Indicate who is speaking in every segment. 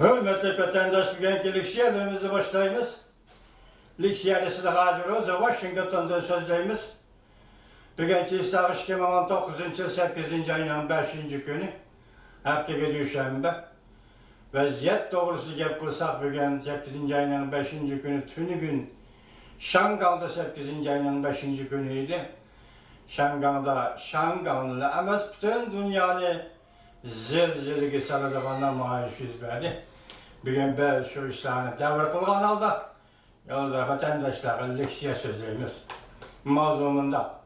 Speaker 1: Hürmetli vatandaş, bugünkü leksiyalarımızı başlayımız. Leksiyadesi de hazırız. Washington'da sözleyimiz. Bugünkü İstağış 2019 yıl 8. ayının 5. günü. Haftaki düşenbe. Vaziyet doğrusu gep kılsak bugün 8. ayının 5. günü tünü gün. Şangal'da 8. ayının 5. günüydü. Şangal'da ama bütün dünyanı zil geçen zamanlar maaş yüz verdi. Bugün ben şu işlerini devir kılgan aldı. Yolda vatandaşlara leksiya sözleyimiz mazmumunda.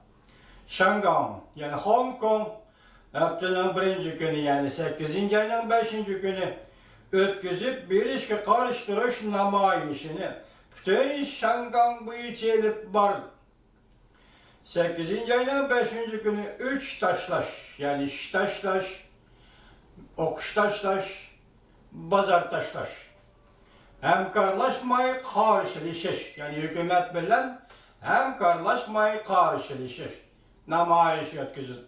Speaker 1: Şangay yani Hong Kong haftanın 1. günü yani 8. ayının 5. günü ötküzüp bir ilişki karıştırış namayişini bütün Şangay bu içerip vardı. 8. ayının 5. günü 3 taşlaş yani taşlaş, okuş taşlaş, bazar taşlaş. Hemkarlaşmayı karşılaşır. Yani hükümet bilen hemkarlaşmayı karşılaşır. Namayış yetkizin.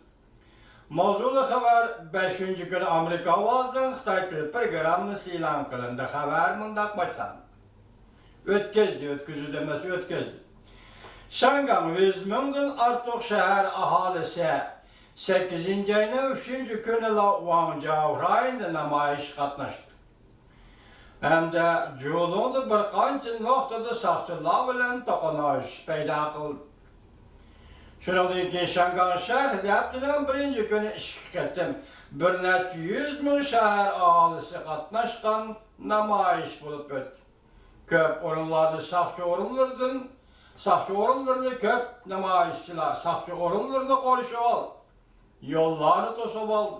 Speaker 1: Mavzulu haber 5. günü Amerika avazdan Xitay tili programını ilan kılındı. Haber mındak başlandı. Ötküzü demesi ötküzdü. Şangay 100 mindən artıq şehir ahalisi 8. ayının 3. günü Guangzhou rayonunda namayış katlaştı. Hem de yolunda bir qancha noktada saqchilar bilan to'qnash paydo qildi. Shundan keyin Şangay shahrida haftaning 1. kuni ishga ketdim. Bir necha 100 ming shahar aholisi qatnashgan namoyish bo'lib o'tdi. Ko'p o'rinlarda saqchi o'rinlarini ko'p namoyishchilar saqchi o'rinlarini qorishib oldi. Yo'llarni to'sib oldi.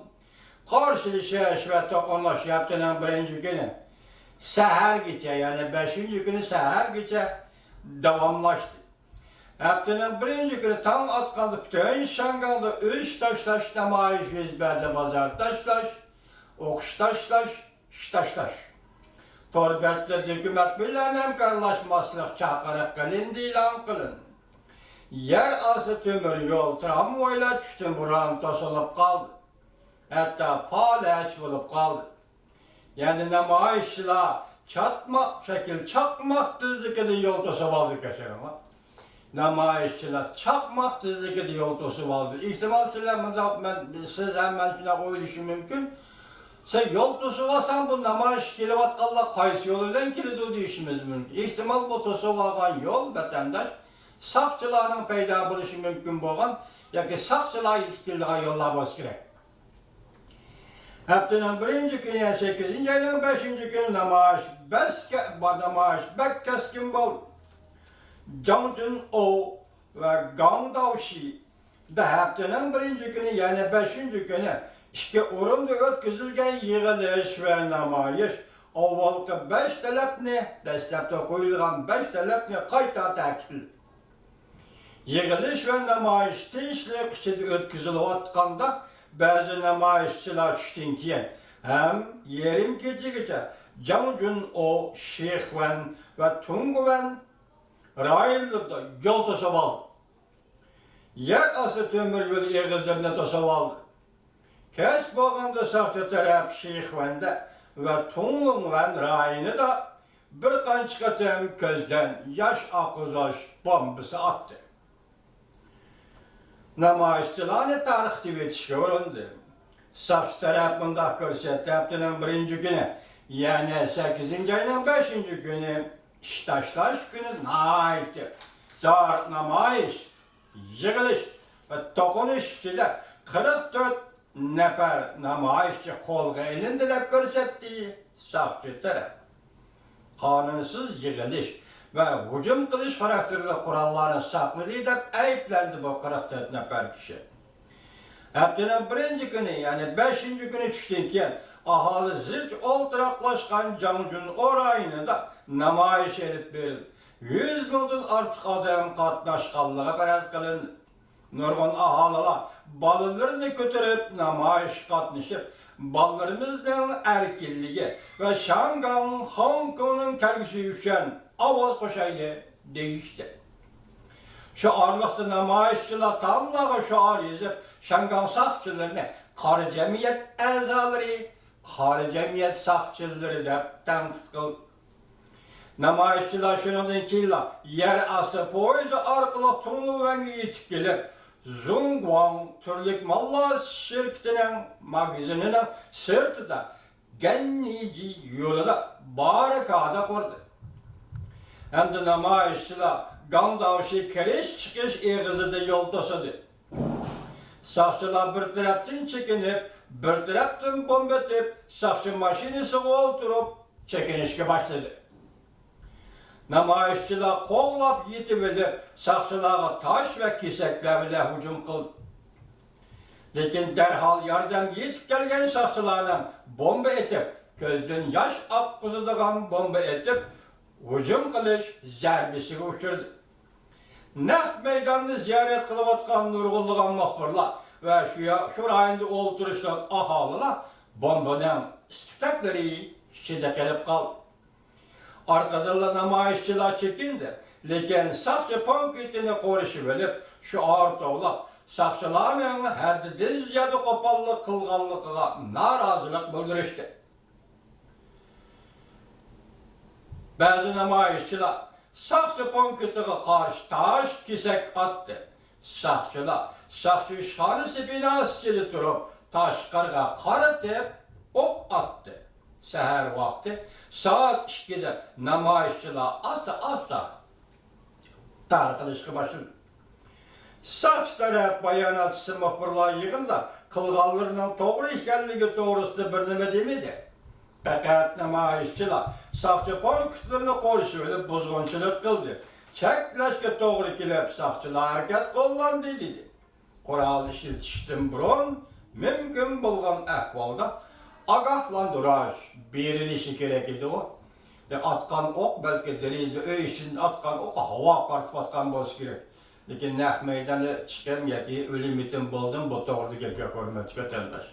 Speaker 1: Qarshilashish va to'qnash haftaning 1. kuni seher gece yani 5. günü seher gece devamlaştı. Haftanın 1. günü tam atkandı bütün Şangay'da 3 taşlaş namayış yüz verdi bazar taşlaş, okuş taşlaş, taşlaş. Torbetler hükümet bilen hemkarlaşmasılık çağırarak kılındı ilan kılın. Yer altı tümür yol tramvayla tütün buran tosulup kaldı. Hatta palaş bulup kaldı. Yani namayışçılar çakmak düzlükede yol tosub aldı geçer ama. Namayışçılar çakmak düzlükede yol tosub aldı. İhtimal siz hemen şuna koyuluşu mümkün. Sen yol tosub alsan bu namayış kilovatkallar kayısı yolundan kilidi deyişimiz mümkün. İhtimal bu tosub algan yol vatandaş saqçılarının peyda buluşu mümkün boğan ya ki saqçılar yetiştirildiği yollar boz gerek. Haftanın 1. günü yani 8. ayının 5. günü namayış bek keskin bol. Zhang O ve Gang Daoxi da haftanın 1. günü yani 5. günü iki orunda ötküzülgen yığılış ve namayış avvalki 5 talepni, destekte koyulgan 5 talepni kayta takil. Yığılış ve namayış tinçlik içinde ötküzülüp atkanda bazı namayışçılar düştün ki hem yerim gece Zhang O, Şikhwan ve Tungwan rayonlarda yol tosub aldı. Yer altı tömür yolu eğizlerine tosub aldı. Keç bağında saqçı taraf Şikhwan'da ve Tungwan rayonu da bir qancha qatam közden yaş akızaş bombası attı. Namayışçılarını tarihte yetişke uğrandı. Saqçı tarafında görsetti haftanın 1. günü yani 8. ayının 5. günü taşlaş günü naydı. Zar namayış, yığılış ve tokunuş ile 44 nefer namayışçı kolga elinde de görsetti saqçı taraf. Kanunsuz yığılış ve hücum kılış karakterli kurallarını sakladığı da ayıplandı bu 44 nefer kişi. Haftanın 1. günü yani 5. günü düştükken ahali zilç oltıraklaşkan Zhang O rayonunda namayış edip verildi. 100 mindən artıq adam qatnaşqanlığı pərəz qılındı. Nurgun ahaliler balılarını götürüp namayış qatnışıp ballarımızın erkilliği ve Şangay'ın Hong Kong'un kelgisi üçün avaz koşaydı değişti. Şu arlıqda namayışçılar tamlağı şuar yazıp Şangay saqçılarını qarı cemiyet əzaları, Haricemiyet sakçıları da tenkit kıldı. Namayışçılar şundan killa yer astı poyzu arkalı tunu vengi yetip gelip Zhongguang türlük mallar şirketinin magazininin sırtıda gennici yolda barakada kurdu. Hem de namayışçılar Gandavşı keriş çıkış eğizide yol taşıdı. Sakçılar bir taraftan çekinip, bir taraftan bombetip, sakçı maşinesi oturup çekinişke başladı. Namayışçılar kollap yetip sakçılara taş ve keseklerle hücum kıldı. Lekin derhal yardım yetip gelgen sakçılarla bomba etip, gözden yaş akkızıdığın bomba etip, hücum kılış zərbisi uçurdu. Naq meydanını ziyaret kılıp atkan nurgulluğun mahburlar ve şu rayında oturuşlar ahalılar bombadan istiftakları şide gelip kaldı. Arkadaşlar namayışçılar çekindi. Lekin sakçı panketini koruşuverip şu ortaoğla sakçıların haddinden ziyade kopallık kılganlıkına narazılık bildirişti. Bazı namayışçılar sakçı panketine karşı taş kesek attı. Sakçılar sakçı işhanesi binası durup taşkarga karatıp ok attı. Seher vakti saat 2'de namayışçılar asla tartışma başladı. Sakçılara bayanatçısı muhbirler yığında kılganlarının doğru ikenliği doğrusu bir neme demedi. Fakat namayışçılar sakçı panketlerini koruşuverip buzgunçuluk kıldı. Çekleşke doğru kilip sakçılar hareket kollandı dedi. Kural işletiştim burun mümkün bulgan ahvalda agahlandıraj berilişi gerek idi o. Atkan ok belki denizde öy içinde atkan ok hava kartıp atkan bolsa gerek. Lekin naq meydanı çıkam yaki ölüm itin buldum bu doğru gep yok hürmetli vatandaş.